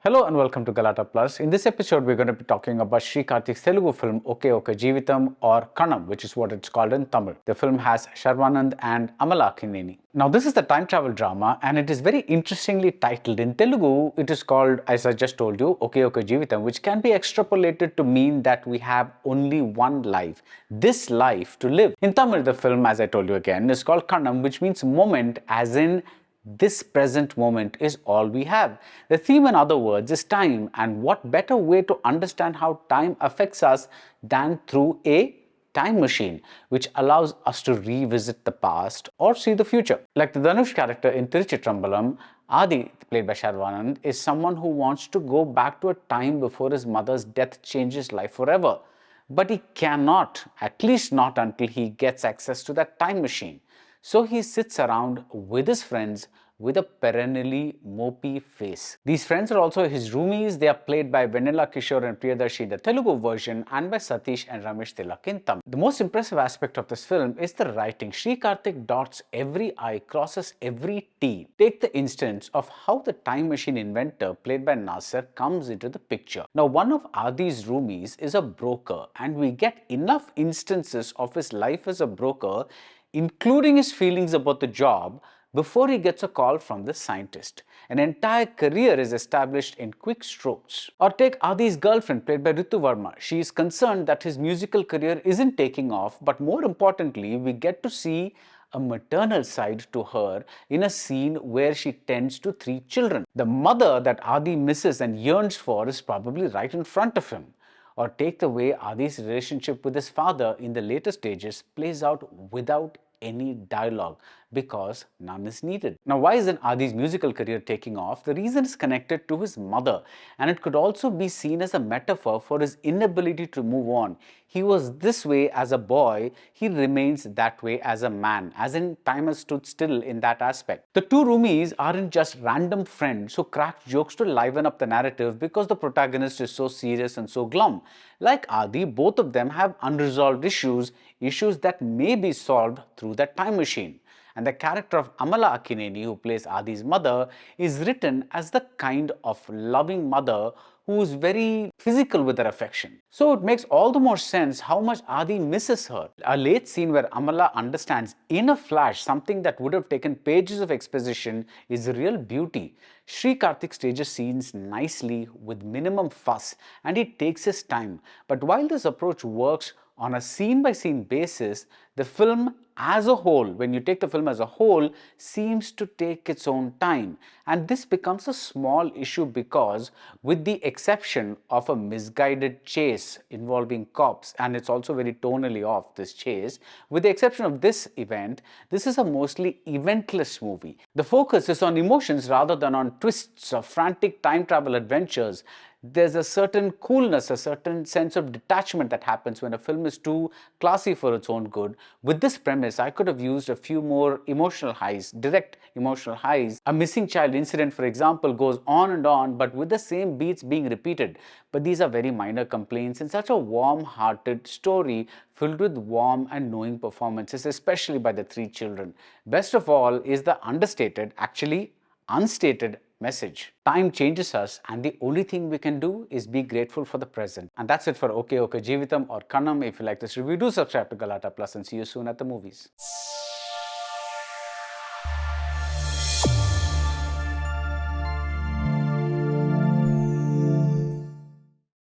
Hello and welcome to Galata Plus. In this episode, we're going to be talking about Sri Karthik's Telugu film Oke Oka Jeevitham or Kanam, which is what it's called in Tamil. The film has Sharwanand and Amala Akkineni. Now, this is the time travel drama and it is very interestingly titled. In Telugu, it is called, as I just told you, Oke Oka Jeevitham, which can be extrapolated to mean that we have only one life, this life to live. In Tamil, the film, as I told you again, is called Kanam, which means moment, as in this present moment is all we have. The theme, in other words, is time, and what better way to understand how time affects us than through a time machine, which allows us to revisit the past or see the future. Like the Dhanush character in Tiruchitrambalam, Adi, played by Sharwanand, is someone who wants to go back to a time before his mother's death changed his life forever. But he cannot, at least not until he gets access to that time machine. So he sits around with his friends with a perennially mopey face. These friends are also his roomies. They are played by Vennela Kishore and Priyadarshi in the Telugu version and by Sathish and Ramesh Tilak in Tamil. The most impressive aspect of this film is the writing. Sri Karthik dots every I, crosses every T. Take the instance of how the time machine inventor, played by Nassar, comes into the picture. Now, one of Adi's roomies is a broker, and we get enough instances of his life as a broker, including his feelings about the job, before he gets a call from the scientist. An entire career is established in quick strokes. Or take Adi's girlfriend, played by Ritu Varma. She is concerned that his musical career isn't taking off, but more importantly, we get to see a maternal side to her in a scene where she tends to 3 children. The mother that Adi misses and yearns for is probably right in front of him. Or take the way Adi's relationship with his father in the later stages plays out without any dialogue, because none is needed. Now, why isn't Adi's musical career taking off? The reason is connected to his mother, and it could also be seen as a metaphor for his inability to move on. He was this way as a boy, he remains that way as a man, as in time has stood still in that aspect. The 2 roomies aren't just random friends who crack jokes to liven up the narrative because the protagonist is so serious and so glum. Like Adi, both of them have unresolved issues that may be solved through that time machine. And the character of Amala Akkineni, who plays Adi's mother, is written as the kind of loving mother who is very physical with her affection. So it makes all the more sense how much Adi misses her. A late scene where Amala understands in a flash something that would have taken pages of exposition is real beauty. Sri Karthik stages scenes nicely with minimum fuss, and he takes his time. But while this approach works on a scene-by-scene basis, the film as a whole, when you take the film as a whole, seems to take its own time. And this becomes a small issue because, with the exception of a misguided chase involving cops, and it's also very tonally off, this chase, with the exception of this event, this is a mostly eventless movie. The focus is on emotions rather than on twists or frantic time travel adventures. There's a certain coolness, a certain sense of detachment that happens when a film is too classy for its own good. With this premise, I could have used a few more emotional highs, direct emotional highs. A missing child incident, for example, goes on, but with the same beats being repeated. But these are very minor complaints in such a warm-hearted story filled with warm and knowing performances, especially by the 3 children. Best of all is the understated, actually unstated message. Time changes us, and the only thing we can do is be grateful for the present. And that's it for Oke Oka Jeevitham or Kanam. If you like this review, do subscribe to Galata Plus and see you soon at the movies.